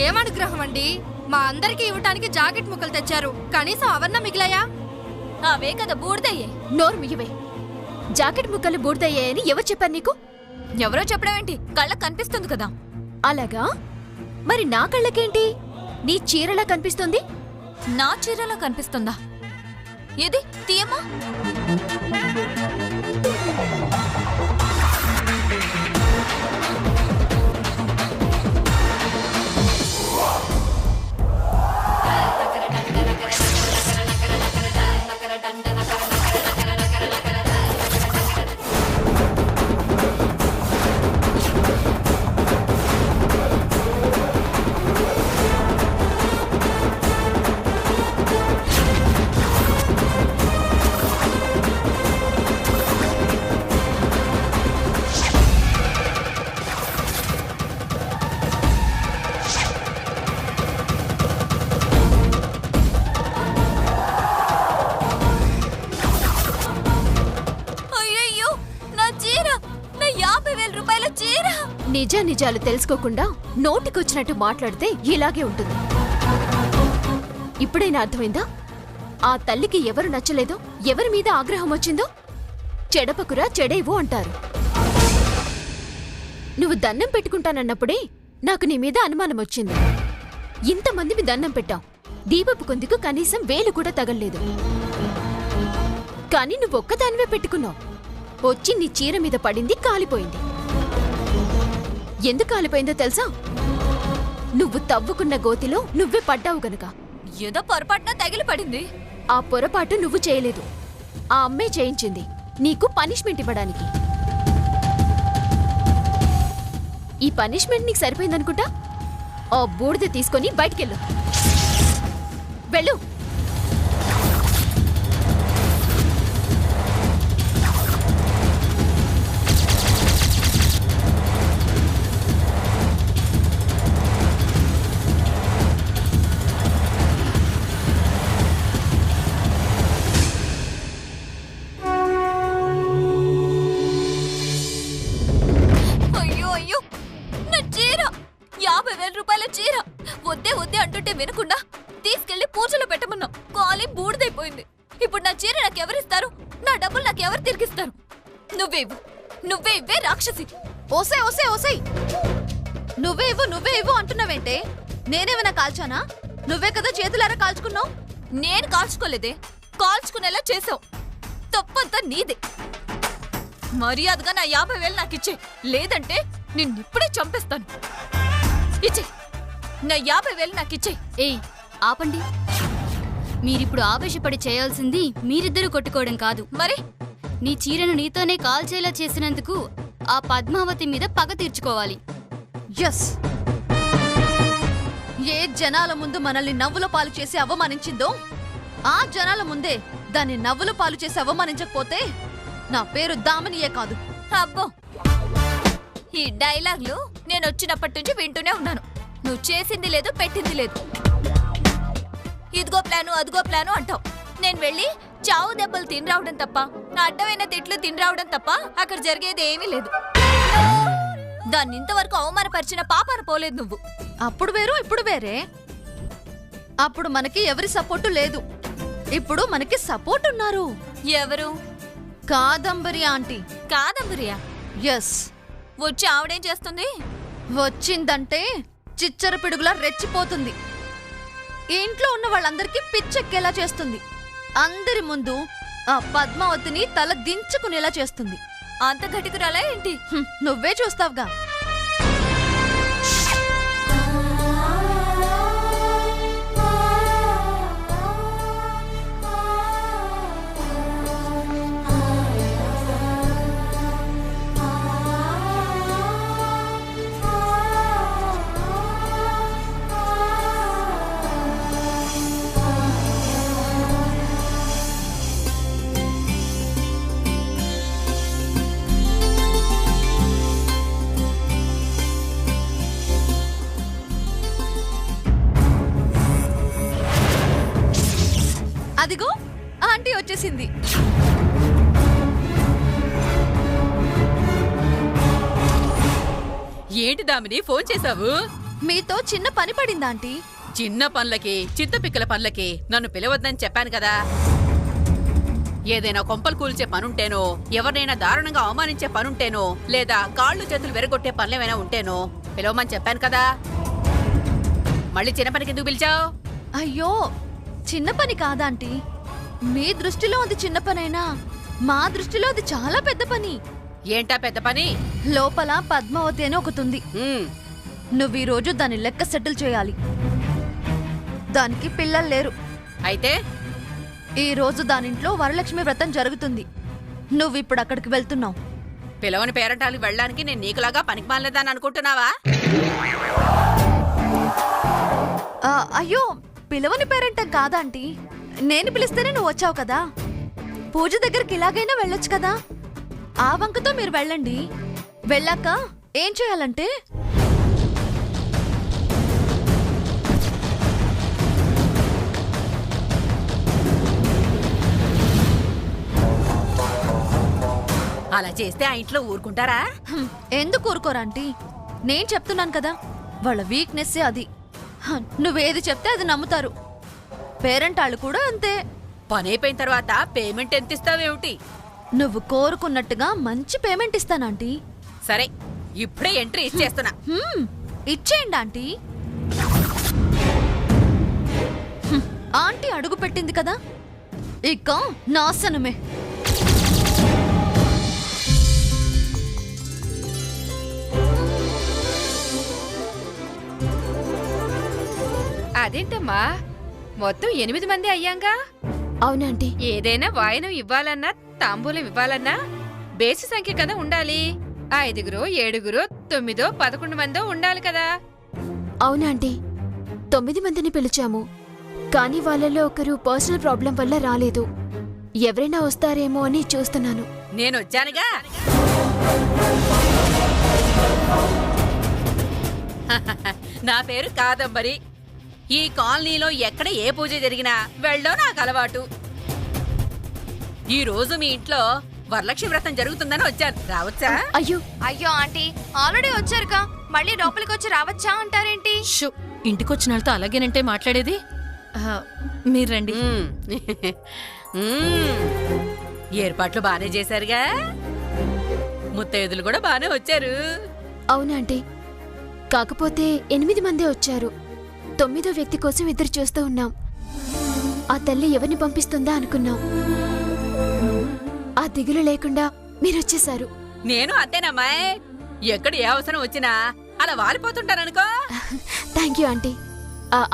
ఏమనుగ్రహం అండి, మా అందరికి ఇవ్వటానికి జాకెట్ ముక్కలు తెచ్చారు, కనీసం అవన్నా మిగిలాయా? అవే కదా బూడిదయ్యే. నోరు మిగివే. జాకెట్ ముక్కలు బూడిదయ్యాయని ఎవరు చెప్పారు నీకు? ఎవరో చెప్పడం ఏంటి, కళ్ళకు కనిపిస్తుంది కదా. అలాగా? మరి నా కళ్ళకేంటి? నీ చీరలా కనిపిస్తుంది. నా చీరలా కనిపిస్తుందా? ఏది తీయమ్మా. నిజాలు తెలుసుకోకుండా నోటికొచ్చినట్టు మాట్లాడితే ఇలాగే ఉంటుంది. ఇప్పుడైనా అర్థమైందా? ఆ తల్లికి ఎవరు నచ్చలేదో, ఎవరి మీద ఆగ్రహం వచ్చిందో చెడపకురా చెడేవు అంటారు. నువ్వు దండం పెట్టుకుంటానన్నప్పుడే నాకు నీ మీద అనుమానం వచ్చింది. ఇంతమందివి దండం పెట్టావు, దీపపు కొందుకు కనీసం వేలు కూడా తగల్లేదు. కాని నువ్వొక్కదానివే పెట్టుకున్నావు. వచ్చి నీ చీర మీద పడింది, కాలిపోయింది. ఎందుకు కాలిపోయిందో తెలుసా? నువ్వు తవ్వుకున్న గోతిలో నువ్వే పడ్డావు గనుక. ఏదో పొరపాటున తగిలి పడింది. ఆ పొరపాటు నువ్వు చేయలేదు, ఆ అమ్మే చేయించింది, నీకు పనిష్మెంట్ ఇవ్వడానికి. ఈ పనిష్మెంట్ నీకు సరిపోయిందనుకుంటా. ఆ బూడిద తీసుకొని బయటికెళ్ళు. వెళ్ళు. వద్దే వద్దే అంటుంటే వినకుండా తీసుకెళ్లి పూజలో పెట్టమన్నావు. కాలి బూడిదైపోయింది. ఇప్పుడు నా చీర నాకెవరిస్తారు? నా డబ్బులు నాకెవరు తిరిగిస్తారు? నువ్వే ఇవ్వే రాక్షసి. ఓసే ఓసే ఓసే, నువ్వే ఇవ్వు అంటున్నావేంటే? నేనేమైనా కాల్చానా? నువ్వే కదా చేతులారా కాల్చుకున్నావు. నేను కాల్చుకోలేదే, కాల్చుకునేలా చేసావు. తప్పంతా నీదే. మర్యాదగా నా 50,000 నాకిచ్చే, లేదంటే నిన్నిప్పుడే చంపేస్తాను. ఇచ్చే, నా 50,000 నాకిచ్చే. ఏయ్ ఆపండి. మీరిప్పుడు ఆవేశపడి చేయాల్సింది మీరిద్దరూ కొట్టుకోవడం కాదు. మరి నీ చీరను నీతోనే కాల్చేలా చేసినందుకు ఆ పద్మావతి మీద పగ తీర్చుకోవాలి. ఎస్, ఏ జనాల ముందు మనల్ని నవ్వుల పాలు చేసి అవమానించిందో ఆ జనాల ముందే దాన్ని నవ్వుల పాలు చేసి అవమానించకపోతే నా పేరు దామినియే కాదు. అబ్బో, ఈ డైలాగ్లు నేను వచ్చినప్పటి నుంచి వింటూనే ఉన్నాను. నువ్వు చేసింది లేదు, పెట్టింది లేదు. ఇదిగో ప్లాను, అదిగో ప్లాను అంటావు. నేను వెళ్ళి చావు దెబ్బలు తిని రావడం తప్ప, నా అడ్డమైన తిట్లు తిని రావడం తప్ప అక్కడ జరిగేది ఏమీ లేదు. దాన్ని ఇంతవరకు అవమానపరిచిన పాపాన పోలేదు నువ్వు. అప్పుడు వేరు, ఇప్పుడు వేరే. అప్పుడు మనకి ఎవరి సపోర్టు లేదు, ఇప్పుడు మనకి సపోర్ట్ ఉన్నారు. ఎవరు? కాదంబరి ఆంటీ. కాదంబరియా? ఎస్. వచ్చి ఆవిడేం చేస్తుంది? వచ్చిందంటే చిచ్చర పిడుగులా రెచ్చిపోతుంది. ఇంట్లో ఉన్న వాళ్ళందరికీ పిచ్చెక్కేలా చేస్తుంది. అందరి ముందు ఆ పద్మావతిని తల దించుకునేలా చేస్తుంది. అంత గట్టికురాలా ఏంటి? నువ్వే చూస్తావుగా. అదిగో ఆంటీ వచ్చేసింది. ఏంటి దామిని ఫోన్ చేశావు? మీతో చిన్న పని పడిందా ఆంటీ? చిన్న పనులకి చిత్తపిక్కల పనులకి నన్ను పిలవద్దని చెప్పాను కదా. ఏదైనా కొంపలు కూల్చే పనుంటేనో, ఎవరినైనా దారుణంగా అవమానించే పనుంటేనో, లేదా కాళ్ళు చేతులు వెరగొట్టే పనులేమైనా ఉంటేనో పిలవమని చెప్పాను కదా. మళ్ళీ చిన్న పనికి ఎందుకు పిలిచావు? అయ్యో, చిన్న పని కాదాంటీ. మీ దృష్టిలో అది చిన్న పనైనా మా దృష్టిలో అది చాలా పెద్ద పని. ఏంటా పెద్ద పని? లోపల పద్మావతి అని ఒకటుంది. నువ్వు ఈ రోజు దాని లెక్క సెటిల్ చేయాలి. దానికి పిల్లలు లేరు. అయితే ఈ రోజు దానింట్లో వరలక్ష్మి వ్రతం జరుగుతుంది. నువ్వు ఇప్పుడు అక్కడికి వెళ్తున్నావు. పిలవని పేరంటాలకు వెళ్ళడానికి నేను నీకులాగా పనికి మానలేదని అనుకుంటున్నావా? అయ్యో, పిలవని పేరంటం కాదాంటీ. నేను పిలిస్తేనే నువ్వు వచ్చావు కదా. పూజ దగ్గరికి ఇలాగైనా వెళ్ళొచ్చు కదా. ఆ వంకతో మీరు వెళ్ళండి. వెళ్ళాక ఏం చేయాలంటే అలా చేస్తే ఆ ఇంట్లో ఊరుకుంటారా? ఎందుకు ఊరుకోరాంటీ? నేను చెప్తున్నాను కదా, వాళ్ళ వీక్నెస్సే అది. నువ్వేది చెప్తే అది నమ్ముతారు. పేరెంటాళ్ళు కూడా అంతే. పని అయిపోయిన తర్వాత పేమెంట్ ఎంత ఇస్తావేమిటి? నువ్వు కోరుకున్నట్టుగా మంచి పేమెంట్ ఇస్తానంటీ. సరే, ఇప్పుడే ఎంట్రీ ఇచ్చేస్తున్నా. ఇచ్చేయండి ఆంటీ. ఆంటీ అడుగు పెట్టింది కదా, ఇక నాశనమే. అదేంటమ్మా, మొత్తం 8 మంది అయ్యాంగా? అవునంటీ. ఏదైనా వాయనం ఇవ్వాలన్నా తాంబూలం ఇవ్వాలన్నా బేసి సంఖ్య కదా ఉండాలి. 5, 7, 9, 11 మందో ఉండాలి కదా. అవునంటీ, 9 మందిని పిలిచాము. కానీ వాళ్ళలో ఒకరు పర్సనల్ ప్రాబ్లం వల్ల రాలేదు. ఎవరైనా వస్తారేమో అని చూస్తున్నాను. నేనొచ్చానుగా. నా పేరు కాదంబరి. ఈ కాలనీలో ఎక్కడ ఏ పూజ జరిగినా వెళ్ళో నాకు అలవాటు. ఈ రోజు మీ ఇంట్లో వరలక్ష్మి వ్రతం జరుగుతుందని వచ్చాను. రావచ్చా? అయ్యో అయ్యో ఆంటీ, ఆల్రెడీ వచ్చారుగా, మళ్ళీ లోపలికి వచ్చి రావచ్చా అంటారేంటి? ఇంటికొచ్చిన వాళ్ళతో అలాగేనంటే మాట్లాడేది. మీరు రండి. ఏర్పాట్లు బానే చేశారుగా. ముత్తైదులు కూడా బానే వచ్చారు. అవునంటీ, కాకపోతే 8 మందే వచ్చారు. 9వ వ్యక్తి కోసం ఎదురు చూస్తూ ఉన్నాం. ఆ తల్లి ఎవరిని పంపిస్తుందా అనుకున్నాం. ఆ దిగులు లేకుండా మీరొచ్చేశారు. నేను అంతేనమ్మాయ్. ఎక్కడ ఏ అవసరం వచ్చినా అలా వాలిపోతుంటాననుకో. Thank you aunty.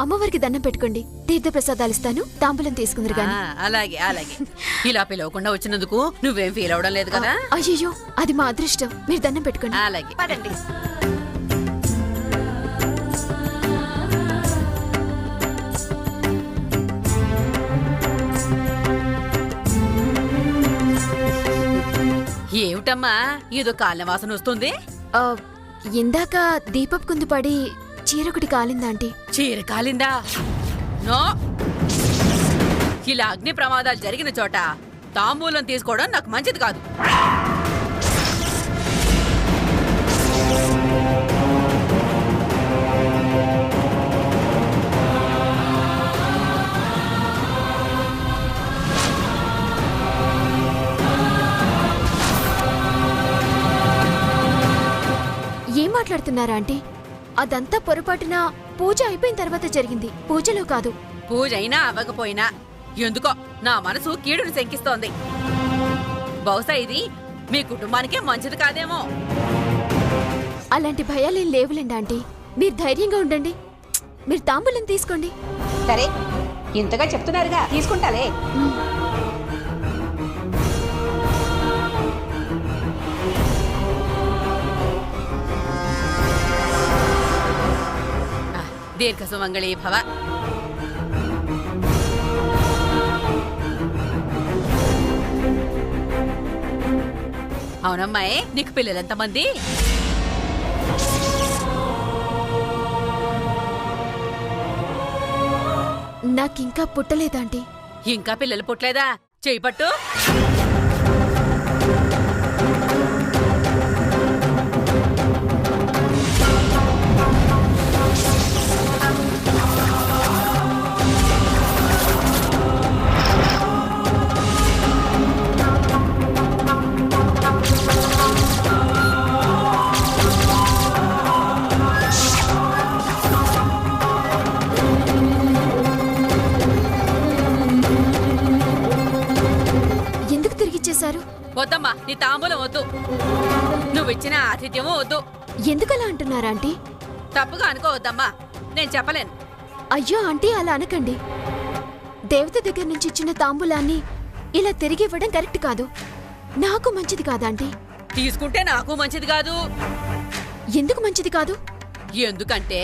అమ్మవారికి దండం పెట్టుకోండి. తీర్థ ప్రసాదాలు ఇస్తాను, తాంబూలం తీసుకుందరు గాని. అలాగే అలాగే. ఇలా పిలవకుండా వచ్చినందుకు నువ్వేం ఫీల్ అవడం లేదు కదా? అయ్యో, అది మా అదృష్టం. మీరు దండం పెట్టుకోండి. అలాగే. పదండి. ఏమిటమ్మా ఏదో కాళ్ళ వాసన వస్తుంది? ఇందాక దీపపు కుందు పడి చీరొకటి కాలిందా ఆంటీ? చీర కాలిందా? నో. ఇలా అగ్ని ప్రమాదాలు జరిగిన చోట తాంబూలం తీసుకోవడం నాకు మంచిది కాదు. ఏం మాట్లాడుతున్నారా ఆంటీ? అదంతా పొరపాటున పూజ అయిపోయిన తర్వాత జరిగింది, పూజలో కాదు. పూజ అయినా అవ్వకపోయినా ఎందుకో నా మనసు కీడును శంకిస్తోంది. బహుశా ఇది మీ కుటుంబానికే మంచిది కాదేమో. అలాంటి భయాలేం లేవులేండి ఆంటీ. మీరు ధైర్యంగా ఉండండి. మీరు తాంబూలం తీసుకోండి. సరే, ఇంతగా చెప్తున్నారుగా, తీసుకుంటాలే. దీర్ఘ సుమంగళీ భవ. అవునమ్మాయి, నీకు పిల్లలెంతమంది? నాకింకా పుట్టలేదాంటీ. ఇంకా పిల్లలు పుట్టలేదా? చేయి పట్టు. తాంబూలం వద్దు, నువ్విచ్చిన ఆతిథ్యము వద్దు. ఎందుకలా అంటున్నారా ఆంటీ? తప్పుగా అనుకోవద్దమ్మా, నేను చెప్పలేను. అయ్యో ఆంటీ, అలా అనకండి. దేవత దగ్గర నుంచి ఇచ్చిన తాంబూలాన్ని ఇలా తిరిగి ఇవ్వడం కరెక్ట్ కాదు. నాకు మంచిది కాదాంటీ. తీసుకుంటే నాకు మంచిది కాదు. ఎందుకు మంచిది కాదు? ఎందుకంటే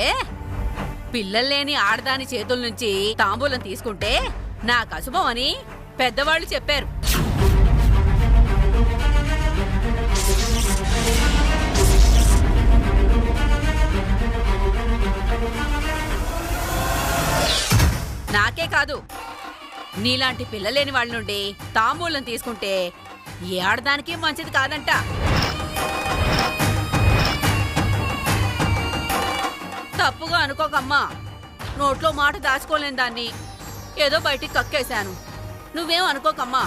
పిల్లల్లేని ఆడదాని చేతుల నుంచి తాంబూలం తీసుకుంటే నాకు అశుభం అని పెద్దవాళ్ళు చెప్పారు. నాకే కాదు, నీలాంటి పిల్లలేని వాళ్ళ నుండి తాంబూలం తీసుకుంటే ఏ ఆడదానికి మంచిది కాదంట. తప్పుగా అనుకోకమ్మా, నోట్లో మాట దాచుకోలేని దాన్ని ఏదో బయటికి కక్కేశాను. నువ్వేం అనుకోకమ్మా.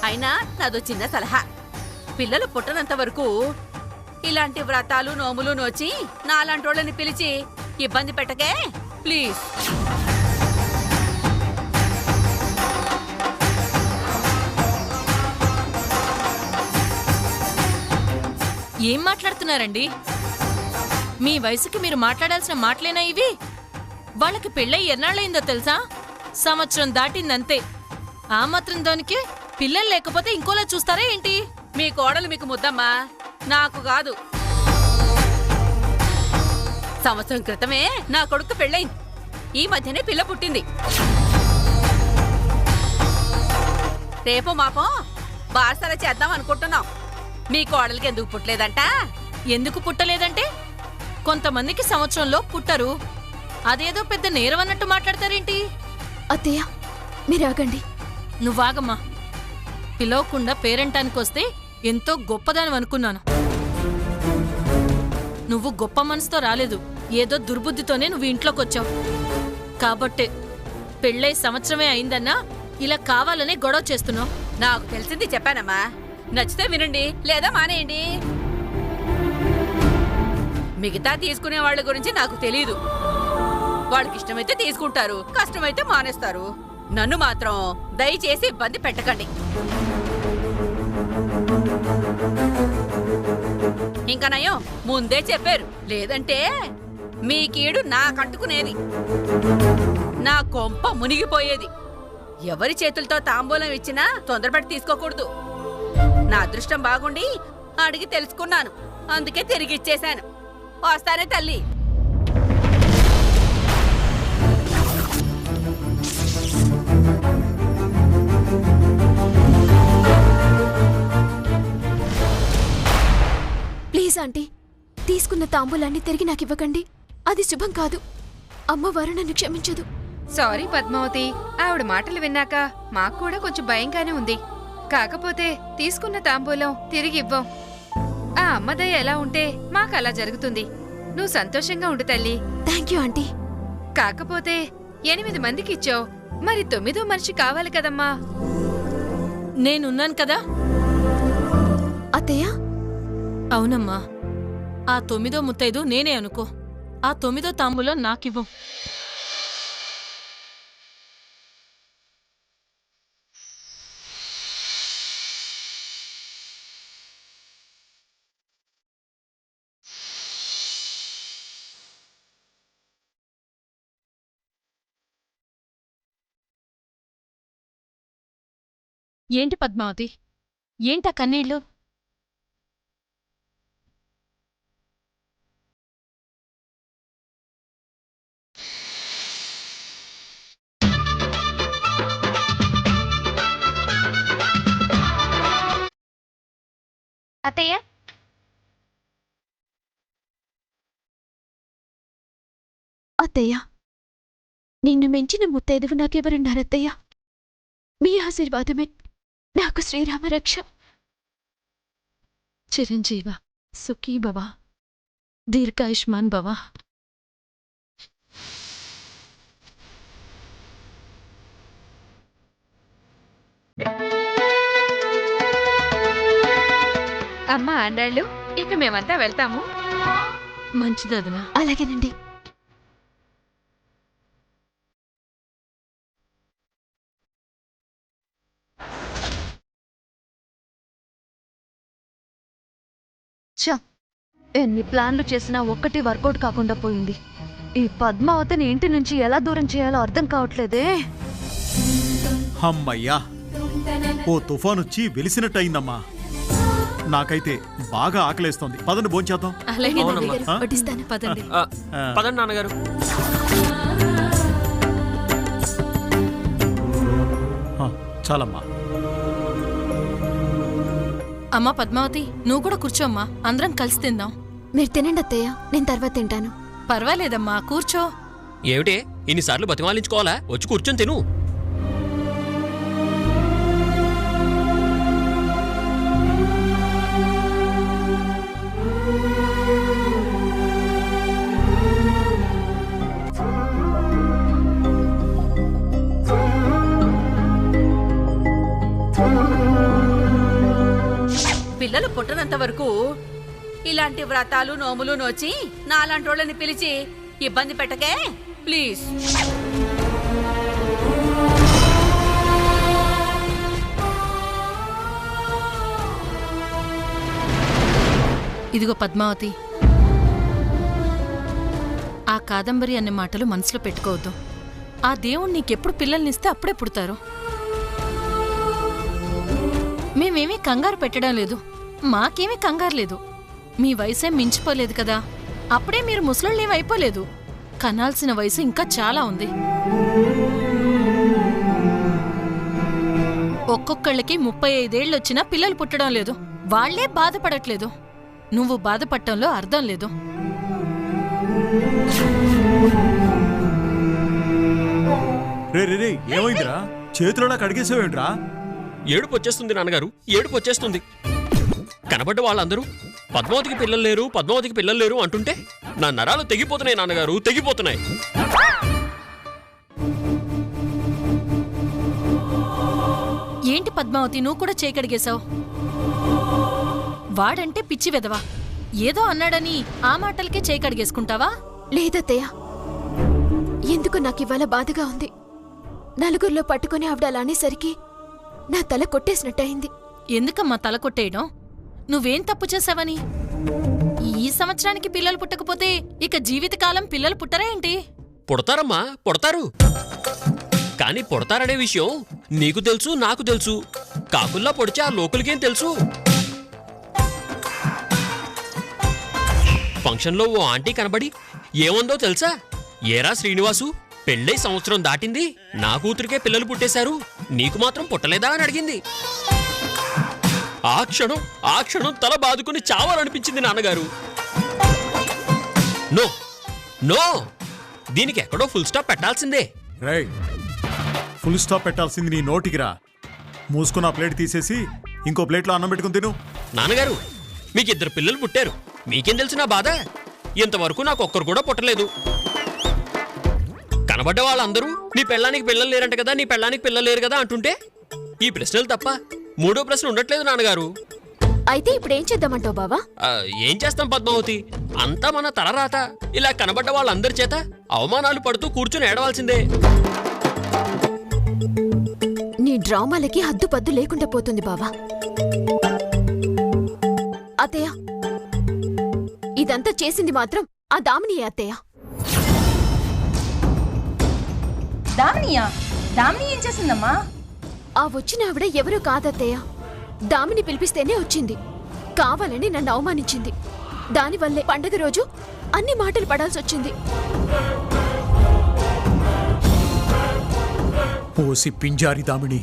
అయినా నాదో చిన్న సలహా, పిల్లలు పుట్టనంత వరకు ఇలాంటి వ్రతాలు నోములు నోచి నాలాంటోళ్ళని పిలిచి ఇబ్బంది పెట్టకే ప్లీజ్. ఏం మాట్లాడుతున్నారండి? మీ వయసుకి మీరు మాట్లాడాల్సిన మాటలేనా ఇవి? వాళ్ళకి పెళ్ళై ఎన్నాళ్ళయిందో తెలుసా? సంవత్సరం దాటిందంతే. ఆ మాత్రం దానికి పిల్లలు లేకపోతే ఇంకోలా చూస్తారా ఏంటి? మీ కోడలు మీకు ముద్దమ్మా, నాకు కాదు. సంవత్సరం క్రితమే నా కొడుకు పెళ్ళయింది, ఈ మధ్యనే పిల్ల పుట్టింది. రేపు మాపం బార్సల చేద్దాం అనుకుంటున్నాం. మీ కోడలికి ఎందుకు పుట్టలేదంట? ఎందుకు పుట్టలేదంటే కొంతమందికి సంవత్సరంలో పుట్టరు. అదేదో పెద్ద నేరం అన్నట్టు మాట్లాడతారేంటి? అత్తయ్య, మీరాగండి. నువ్వాగమ్మా. పిలవకుండా పేరెంటానికొస్తే ఎంతో గొప్పదాని అనుకున్నాను. నువ్వు గొప్ప మనసుతో రాలేదు, ఏదో దుర్బుద్ధితోనే నువ్వు ఇంట్లోకొచ్చావు. కాబట్టే పెళ్ళై సంవత్సరమే అయిందన్నా ఇలా కావాలనే గొడవ చేస్తున్నావు. నాకు తెలిసింది చెప్పానమ్మా, నచ్చితే వినండి లేదా మానేయండి. మిగతా తీసుకునే వాళ్ళ గురించి నాకు తెలీదు. వాళ్ళకి ఇష్టమైతే తీసుకుంటారు, కష్టమైతే మానేస్తారు. నన్ను మాత్రం దయచేసి ఇబ్బంది పెట్టకండి. ఇంకా నయం ముందే చెప్పారు, లేదంటే మీ కీడు నాకంటుకునేది, నా కొంప మునిగిపోయేది. ఎవరి చేతులతో తాంబూలం ఇచ్చినా తొందరపడి తీసుకోకూడదు. నా అదృష్టం బాగుండి అడిగి తెలుసుకున్నాను, అందుకే తిరిగి ఇచ్చేశాను. వస్తానే తల్లి. ప్లీజ్ ఆంటీ, తీసుకున్న తాంబూలాన్ని తిరిగి నాకు ఇవ్వకండి. అది శుభం కాదు. అమ్మవారు నన్ను క్షమించదు. సారీ పద్మావతి, ఆవిడ మాటలు విన్నాక మాకు కూడా కొంచెం భయంగానే ఉంది. కాకపోతే తీసుకున్న తాంబూలం తిరిగి ఇవ్వం. ఆ అమ్మదయ్య ఎలా ఉంటే మాకు అలా జరుగుతుంది. నువ్వు సంతోషంగా ఉండు తల్లి. Thank you aunty. కాకపోతే 8 మందికి ఇచ్చావు, మరి 9వ మనిషి కావాలి కదమ్మా. నేనున్నాను కదా. అత్తయ్య, అవునమ్మా, ఆ 9వ ముత్తైదు నేనే అనుకో. ఆ 9వ తాంబూలం నాకివ్వం. ఏంటి పద్మావతి, ఏంటా కన్నీళ్ళు? అత్తయ్య, అత్తయ్య, నిన్ను మించిన ముత్తైదువు నాకెవరున్నారత్తయ్య? మీ ఆశీర్వాదమే నాకు శ్రీరామ రక్ష. చిరంజీవ, సుఖీ భవ, దీర్ఘాయుష్మాన్ భవ. అమ్మా ఆండాళ్ళు, ఇక మేమంతా వెళ్తాము. మంచిదదనా. అలాగేనండి. ఛ, ఎన్ని ప్లాన్లు చేసినా ఒక్కటి వర్కౌట్ కాకుండా పోయింది. ఈ పద్మావతిని ఇంటి నుంచి ఎలా దూరం చేయాలో అర్థం కావట్లేదే. అమ్మయ్యా, ఓ తుఫాన్ వచ్చి వెలిసినట్టయిందమ్మా. నాకైతే బాగా ఆకలేస్తోంది. పదండి భోంచేద్దాం. అలాగే అవునమ్మా. మావయ్య గారు. ఆ? వడ్డిస్తాను పదండి. పదండి నాన్నగారు. చాలమ్మా. అమ్మా పద్మావతి, నువ్వు కూడా కూర్చోమ్మా, అందరం కలిసి తిందాం. మీరు తినండి అత్తయ్య, నేను తర్వాత తింటాను. పర్వాలేదమ్మా, కూర్చో. ఏమిటే ఇన్నిసార్లు బతిమాలించుకోవాలా? వచ్చి కూర్చొని తిను. పిల్లలు పుట్టనంత వరకు ఇలాంటి వ్రతాలు నోములు నోచి నాలాంటి వాళ్ళని పిలిచి ఇబ్బంది పెట్టకే ప్లీజ్. ఇదిగో పద్మావతి, ఆ కాదంబరి అనే మాటలు మనసులో పెట్టుకోవద్దు. ఆ దేవుడు నీకెప్పుడు పిల్లల్నిస్తే అప్పుడే పుడతారు. మేమేమీ కంగారు పెట్టడం లేదు, మాకేమీ కంగారు లేదు. మీ వయసేం మించిపోలేదు కదా, అప్పుడే మీరు ముసలోళ్ళేం అయిపోలేదు. కనాల్సిన వయసు ఇంకా చాలా ఉంది. ఒక్కొక్కళ్ళకి 35 ఏళ్ళు వచ్చినా పిల్లలు పుట్టడం లేదు. వాళ్లే బాధపడట్లేదు. నువ్వు బాధపడటంలో అర్థం లేదు. రే రే రే, ఏమైందిరా? చేతిలో కడిగేసావేంట్రా? ఏడుపు వచ్చేస్తుంది నాన్నగారు, ఏడుపు వచ్చేస్తుంది. కనబడ్డ వాళ్ళందరూ పద్మావతికి పిల్లలు లేరు, పద్మావతికి పిల్లలు లేరు అంటుంటే నా నరాలు తెగిపోతున్నాయి నాన్నగారు, తెగిపోతున్నాయి. ఏంటి పద్మావతి, నువ్వు కూడా చేయకడిగేశావు? వాడంటే పిచ్చి వెదవా, ఏదో అన్నాడని ఆ మాటలకే చేయకడిగేసుకుంటావా? లేదత్తయ్య, ఎందుకు నాకు ఇవాళ బాధగా ఉంది. నలుగురిలో పట్టుకుని ఆవిడ అలా అనేసరికి నా తల కొట్టేసినట్టయింది. ఎందుకమ్మా తల కొట్టేయడం? నువ్వేం తప్పు చేశావని? ఈ సంవత్సరానికి పిల్లలు పుట్టకపోతే ఇక జీవితకాలం పిల్లలు పుట్టరా ఏంటి? పుడతారమ్మా, పుడతారు. కానీ పుడతారనే విషయం నీకు తెలుసు, నాకు తెలుసు. కాకుల్లా పొడిచి ఆ లోకులకేం తెలుసు? ఫంక్షన్లో ఓ ఆంటీ కనబడి ఏముందో తెలుసా? ఏరా శ్రీనివాసు, పెళ్ళై సంవత్సరం దాటింది, నా కూతురికే పిల్లలు పుట్టేశారు, నీకు మాత్రం పుట్టలేదా అని అడిగింది. ఆ క్షణం తల బాదుకుని చావాలనిపించింది నాన్నగారు. నో నో, దీనికి ఎక్కడో ఫుల్ స్టాప్ పెట్టాల్సిందే. రేయ్, ఫుల్ స్టాప్ పెట్టాల్సింది నీ నోటికిరా. మూసుకున్న ప్లేట్ తీసేసి ఇంకో ప్లేట్లో అన్నం పెట్టుకుని తిను. నాన్నగారు, మీకు 2 పిల్లలు పుట్టారు, మీకేం తెలుసు నా బాధ? ఇంతవరకు నాకు ఒక్కరు కూడా పుట్టలేదు. కనబడ్డ వాళ్ళందరూ నీ పెళ్ళానికి పిల్లలు లేరంట కదా, నీ పెళ్ళానికి పిల్లలు లేరు కదా అంటుంటే ఈ ప్రశ్నలు తప్ప 3వ ప్రశ్న ఉండట్లేదు నాన్నగారు. అయితే ఇప్పుడు ఏం చేద్దామంటావు బావా? ఏం చేస్తాం పద్మావతి, అంతా మన తలరాత. ఇలా కనబడ్డ వాళ్ళందరి చేత అవమానాలు పడుతూ కూర్చుని ఏడవాల్సిందే. నీ డ్రామాలకి హద్దుపద్దు లేకుండా పోతుంది బావా. అత్తయ్య, ఇదంతా చేసింది మాత్రం ఆ దామినియే అత్తయ్య. దామిని ఏం చేసిందమ్మా? ఆ వచ్చిన ఆవిడ ఎవరూ కాదత్తయ్య, దామిని పిలిపిస్తేనే వచ్చింది. కావాలని నన్ను అవమానించింది. దానివల్లే పండగ రోజు అన్ని మాటలు పడాల్సొచ్చింది. పోసి పింజారి దామిని,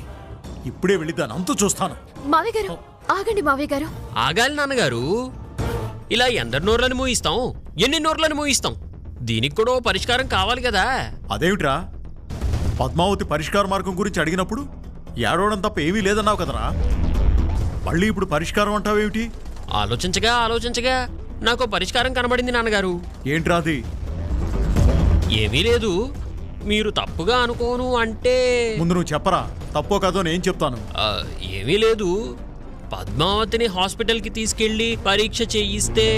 ఇప్పుడే వెళ్ళి దాని అంతు చూస్తాను. మావయ్య గారు, ఆగండి మావయ్య గారు. ఆగాలి నాన్నగారు. ఇలా ఎందరి నోర్లను మూయిస్తాం, ఎన్ని నోర్లను మూయిస్తాం? దీనికి కూడా ఓ పరిష్కారం కావాలి కదా. అదేమిట్రా? పద్మావతి పరిష్కార మార్గం గురించి అడిగినప్పుడు ఏడవడం తప్ప ఏమీ లేదన్నావు కదరా, మళ్ళీ ఇప్పుడు పరిష్కారం అంటావేమిటి? ఆలోచించగా నాకు పరిష్కారం కనబడింది నాన్నగారు. ఏంట్రా అది? ఏమీ లేదు, మీరు తప్పుగా అనుకోను అంటే. ముందు నువ్వు చెప్పరా, తప్పో కాదో నేను చెప్తాను. ఏమీ లేదు, పద్మావతిని హాస్పిటల్కి తీసుకెళ్లి పరీక్ష చేయిస్తే